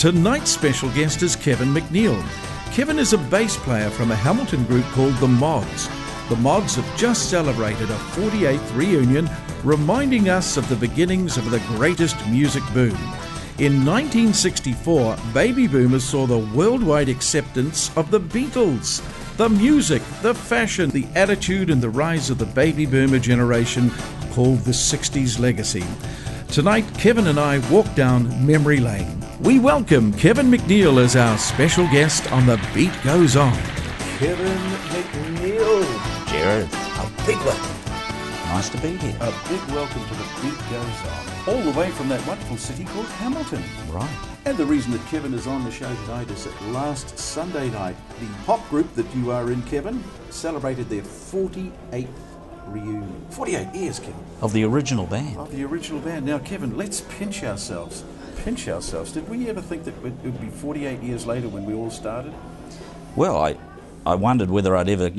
Tonight's special guest is Kevin McNeil. Kevin is a bass player from a Hamilton group called The Mods. The Mods have just celebrated a 48th reunion, reminding us of the beginnings of the greatest music boom. In 1964, baby boomers saw the worldwide acceptance of the Beatles. The music, the fashion, the attitude and the rise of the baby boomer generation called the 60s legacy. Tonight, Kevin and I walk down memory lane. We welcome Kevin McNeil as our special guest on The Beat Goes On. Kevin McNeil. Jared, A big welcome. nice to be here. A big welcome to The Beat Goes On. All the way from that wonderful city called Hamilton. Right. And the reason that Kevin is on the show tonight is that last Sunday night, the pop group that you are in, Kevin, celebrated their 48th reunion. 48 years, Kevin. Of the original band. Of the original band. Now, Kevin, let's pinch ourselves. Did we ever think that it would be 48 years later when we all started? Well, I wondered whether I'd ever,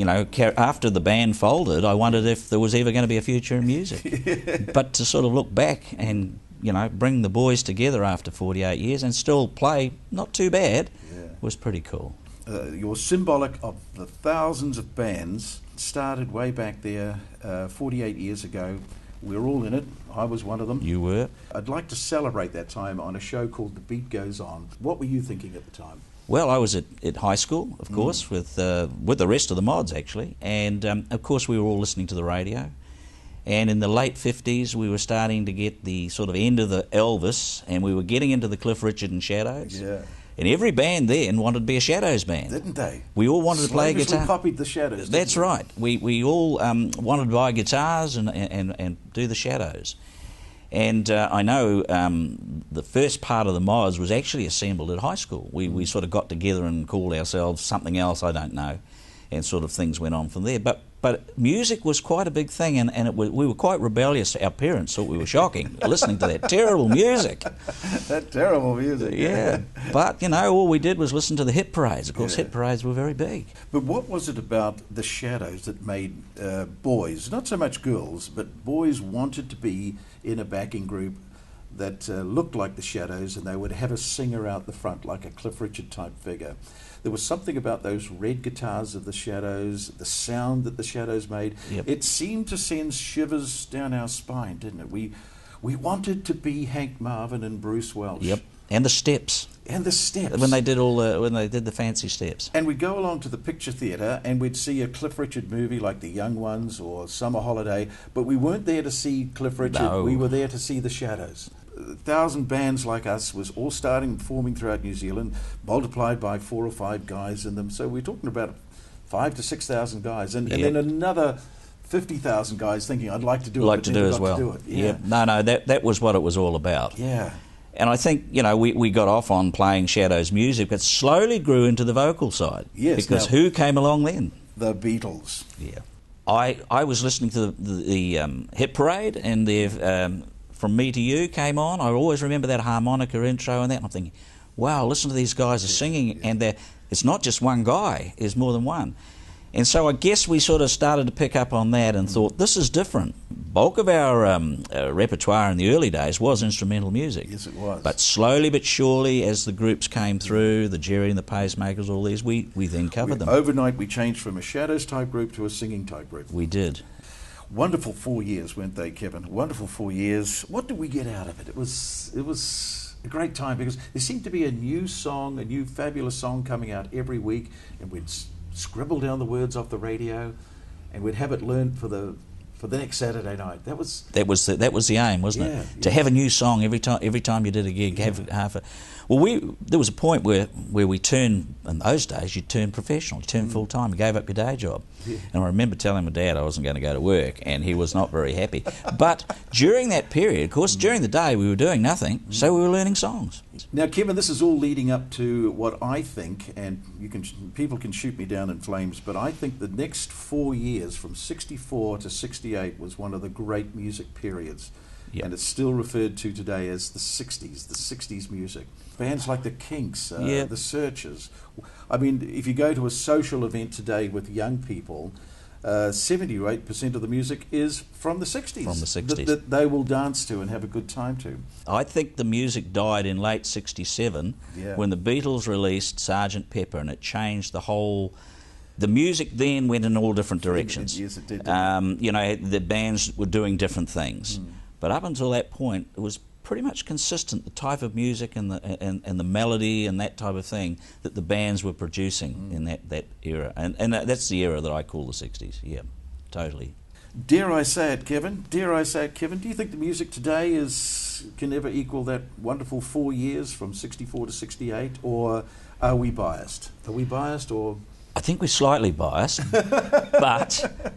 after the band folded, I wondered if there was ever going to be a future in music. But to sort of look back and, bring the boys together after 48 years and still play not too bad was pretty cool. You're symbolic of the thousands of bands started way back there 48 years ago. We're all in it. I was one of them. You were? I'd like to celebrate that time on a show called The Beat Goes On. What were you thinking at the time? Well, I was at high school, of course, with the rest of the Mods, actually. And, of course, we were all listening to the radio. And in the late 50s, we were starting to get the sort of end of the Elvis, and we were getting into the Cliff Richard and Shadows. Yeah. And every band then wanted to be a Shadows band. Didn't they? We all wanted to play a guitar. Copied the Shadows. That's right. We all wanted to buy guitars and do the Shadows. And I know the first part of the Mods was actually assembled at high school. We sort of got together and called ourselves something else, I don't know, and sort of things went on from there. But music was quite a big thing, and we were quite rebellious. Our parents thought we were shocking, listening to that terrible music. That terrible music. Yeah. But, all we did was listen to the hit parades. Of course, hit parades were very big. But what was it about the Shadows that made boys, not so much girls, but boys wanted to be in a backing group that looked like the Shadows, and they would have a singer out the front like a Cliff Richard type figure? There was something about those red guitars of the Shadows, the sound that the Shadows made. Yep. It seemed to send shivers down our spine, didn't it? We wanted to be Hank Marvin and Bruce Welch. Yep. And the steps. And the steps. When they did the fancy steps. And we'd go along to the picture theatre and we'd see a Cliff Richard movie like The Young Ones or Summer Holiday, but we weren't there to see Cliff Richard. No. We were there to see the Shadows. 1,000 bands like us was all forming throughout New Zealand, multiplied by 4 or 5 guys in them. So we're talking about 5,000 to 6,000 guys, and then another 50,000 guys thinking, "I'd like to do it." Like to do as well. To do it. Yeah. No, that was what it was all about. Yeah. And I think, we got off on playing Shadows music, but slowly grew into the vocal side. Yes. Because who came along then? The Beatles. Yeah. I was listening to the hit parade, and their From Me to You came on. I always remember that harmonica intro and that. And I'm thinking, wow, listen to these guys are singing, and it's not just one guy, there's more than one. And so I guess we sort of started to pick up on that and thought, this is different. Bulk of our repertoire in the early days was instrumental music. Yes, it was. But slowly but surely, as the groups came through, the Jerry and the Pacemakers, all these, we then covered them. Overnight, we changed from a Shadows type group to a singing type group. We did. Wonderful 4 years, weren't they, Kevin? Wonderful 4 years. What did we get out of it? It was a great time because there seemed to be a new song, a new fabulous song coming out every week, and we'd scribble down the words off the radio, and we'd have it learned for the next Saturday night. That was the aim, wasn't it? To have a new song every time you did a gig. Have half a. Well, there was a point where we turned, in those days, you turned professional, you turned full time, you gave up your day job. Yeah. And I remember telling my dad I wasn't going to go to work, and he was not very happy. But during that period, of course, during the day we were doing nothing, so we were learning songs. Now, Kevin, this is all leading up to what I think, and people can shoot me down in flames, but I think the next 4 years, from 64 to 68, was one of the great music periods. Yep. And it's still referred to today as the 60s music. Bands like the Kinks, the Searchers. I mean, if you go to a social event today with young people, 78% of the music is from the 60s. From the 60s. That they will dance to and have a good time to. I think the music died in late '67 when the Beatles released Sgt. Pepper, and it changed the whole... The music then went in all different directions. Yes, it did. You know, the bands were doing different things. But up until that point, it was pretty much consistent, the type of music and the melody and that type of thing that the bands were producing in that era. And that's the era that I call the 60s, yeah, totally. Dare I say it, Kevin? Dare I say it, Kevin? Do you think the music today can ever equal that wonderful 4 years from 64 to 68? Or are we biased? Are we biased or... I think we're slightly biased,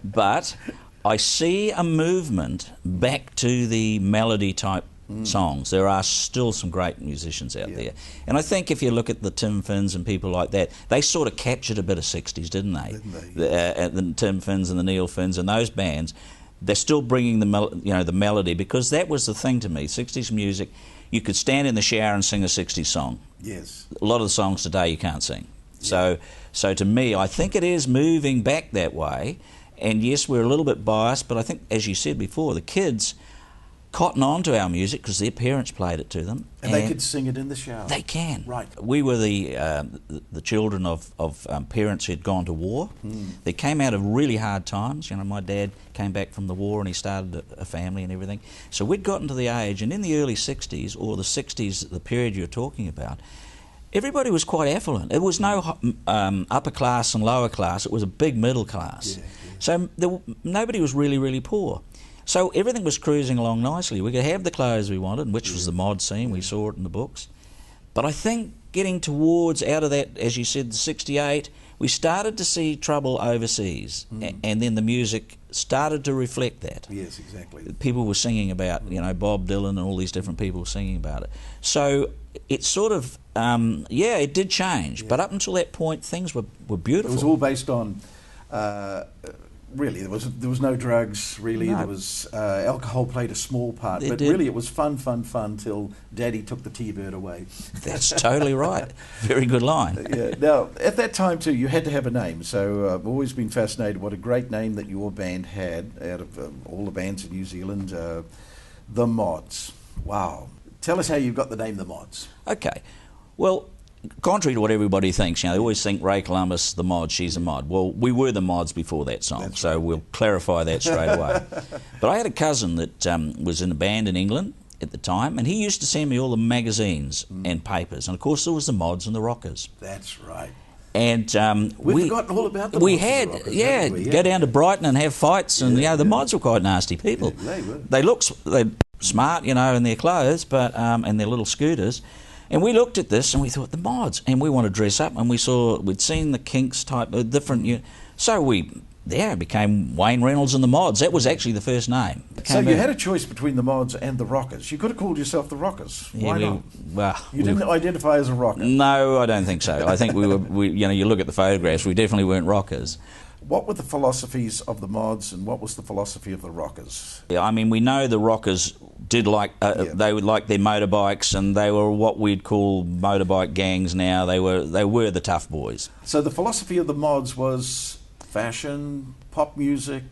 but I see a movement back to the melody type songs. There are still some great musicians out there. And I think if you look at the Tim Finns and people like that, they sort of captured a bit of 60s, didn't they? The Tim Finns and the Neil Finns and those bands, they're still bringing the melody, because that was the thing to me. 60s music, you could stand in the shower and sing a 60s song. Yes. A lot of the songs today you can't sing. So to me, I think it is moving back that way. And yes, we're a little bit biased, but I think, as you said before, the kids cotton on to our music because their parents played it to them. And they could sing it in the shower. They can. Right. We were the children of parents who'd gone to war. They came out of really hard times. You know, my dad came back from the war and he started a family and everything. So we'd gotten to the age, and in the early 60s, or the 60s, the period you're talking about, everybody was quite affluent. It was no upper class and lower class. It was a big middle class. So nobody was really, really poor. So everything was cruising along nicely. We could have the clothes we wanted, which was the mod scene. We saw it in the books. But I think getting towards, out of that, as you said, 68, we started to see trouble overseas. And then the music started to reflect that. Yes, exactly. People were singing about, you know, Bob Dylan and all these different people singing about it. So it sort of, it did change. But up until that point, things were beautiful. It was all based on... really, there was no drugs, really. No. There was alcohol played a small part, but did. really it was fun till Daddy took the T-bird away. That's totally right. Very good line. Now, at that time too, you had to have a name. So I've always been fascinated what a great name that your band had out of all the bands in New Zealand. The Mods. Wow. Tell us how you got the name The Mods. Okay. Well, contrary to what everybody thinks, you know, they always think Ray Columbus, the mod, she's a mod. Well, we were the Mods before that song, That's so right. we'll clarify that straight away. But I had a cousin that was in a band in England at the time, and he used to send me all the magazines and papers. And of course, there was the Mods and the Rockers. That's right. And We've forgotten all about the we Mods and had, the Rockers, yeah, haven't we? go down to Brighton and have fights, and the Mods were quite nasty people. Yeah, they were. They looked smart, you know, in their clothes, but and their little scooters. And we looked at this and we thought, the Mods, and we want to dress up, and we'd seen the Kinks type of different, so it became Wayne Reynolds and the Mods. That was actually the first name. So you had a choice between the Mods and the Rockers. You could have called yourself the Rockers. Why not? Well, you didn't identify as a rocker. No, I don't think so. I think you look at the photographs, we definitely weren't rockers. What were the philosophies of the Mods and what was the philosophy of the Rockers? Yeah, I mean, we know the Rockers did like, they would like their motorbikes, and they were what we'd call motorbike gangs now. They were the tough boys. So the philosophy of the Mods was fashion, pop music,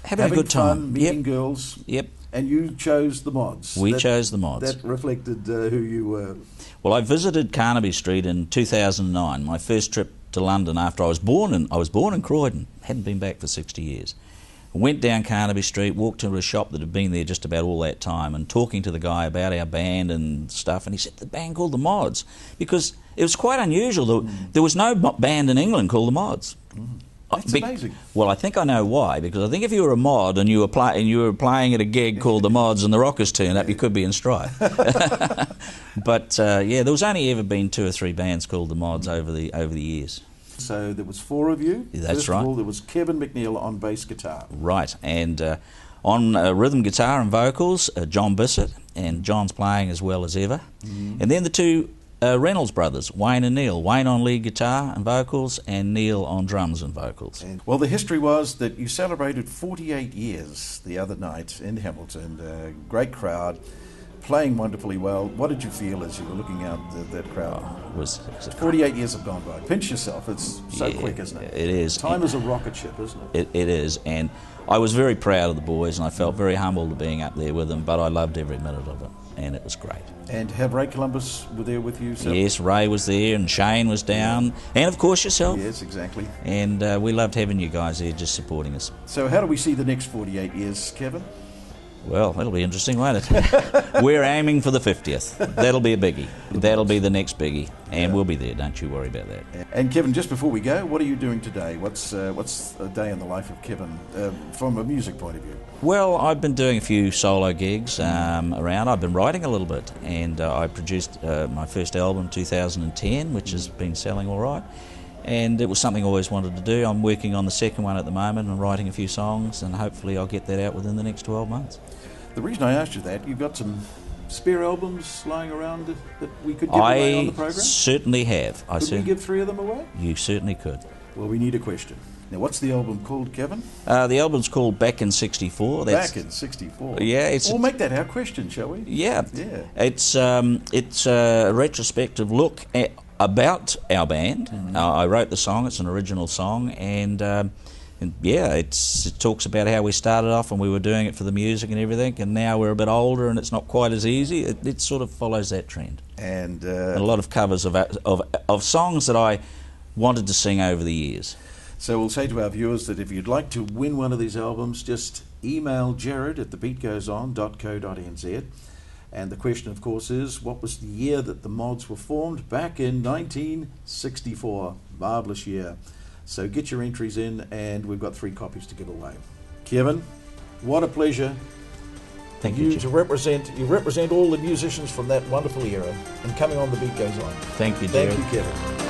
having a good time, fun, meeting girls. Yep. And you chose the Mods. We chose the Mods. That reflected who you were. Well, I visited Carnaby Street in 2009, my first trip to London after I was born in Croydon, hadn't been back for 60 years. Went down Carnaby Street, walked into a shop that had been there just about all that time, and talking to the guy about our band and stuff, and he said, the band called the Mods, because it was quite unusual. There was no band in England called the Mods. That's amazing. Well, I think I know why, because I think if you were a mod and you were playing at a gig called the Mods and the Rockers turned up, you could be in strife. But there was only ever been 2 or 3 bands called the Mods over the years. So there was 4 of you. That's First right. of all, there was Kevin McNeil on bass guitar. Right, and on rhythm guitar and vocals, John Bissett, and John's playing as well as ever. And then the 2 Reynolds brothers, Wayne and Neil. Wayne on lead guitar and vocals, and Neil on drums and vocals. Well, the history was that you celebrated 48 years the other night in Hamilton. Great crowd, playing wonderfully well. What did you feel as you were looking out at that crowd? It was 48 years have gone by. Pinch yourself. It's so quick, isn't it? It is. Time is a rocket ship, isn't it? It is. And I was very proud of the boys, and I felt very humbled of being up there with them, but I loved every minute of it, and it was great. And have Ray Columbus were there with you? So? Yes, Ray was there, and Shane was down, and of course yourself. Yes, exactly. And we loved having you guys there just supporting us. So how do we see the next 48 years, Kevin? Well, that'll be interesting, won't it? We're aiming for the 50th. That'll be a biggie. That'll be the next biggie, and we'll be there. Don't you worry about that. And Kevin, just before we go, what are you doing today? What's a day in the life of Kevin from a music point of view? Well, I've been doing a few solo gigs around. I've been writing a little bit, and I produced my first album 2010, which has been selling all right. And it was something I always wanted to do. I'm working on the second one at the moment and writing a few songs, and hopefully I'll get that out within the next 12 months. The reason I asked you that, you've got some spare albums lying around that we could give away on the program? I certainly have. Could we give 3 of them away? You certainly could. Well, we need a question. Now, what's the album called, Kevin? The album's called Back in '64. Back in '64. Yeah, we'll make that our question, shall we? Yeah. Yeah. It's a retrospective look about our band. I wrote the song. It's an original song, and yeah, it talks about how we started off and we were doing it for the music and everything, and now we're a bit older and it's not quite as easy. It sort of follows that trend. And a lot of covers of songs that I wanted to sing over the years. So we'll say to our viewers that if you'd like to win one of these albums, just email Jared at thebeatgoeson.co.nz. And the question, of course, is, what was the year that the Mods were formed? Back in 1964. Marvellous year. So get your entries in, and we've got 3 copies to give away. Kevin, what a pleasure. Thank you. You represent all the musicians from that wonderful era, and coming on The Beat Goes On. Thank you, Jared. Thank you, Kevin.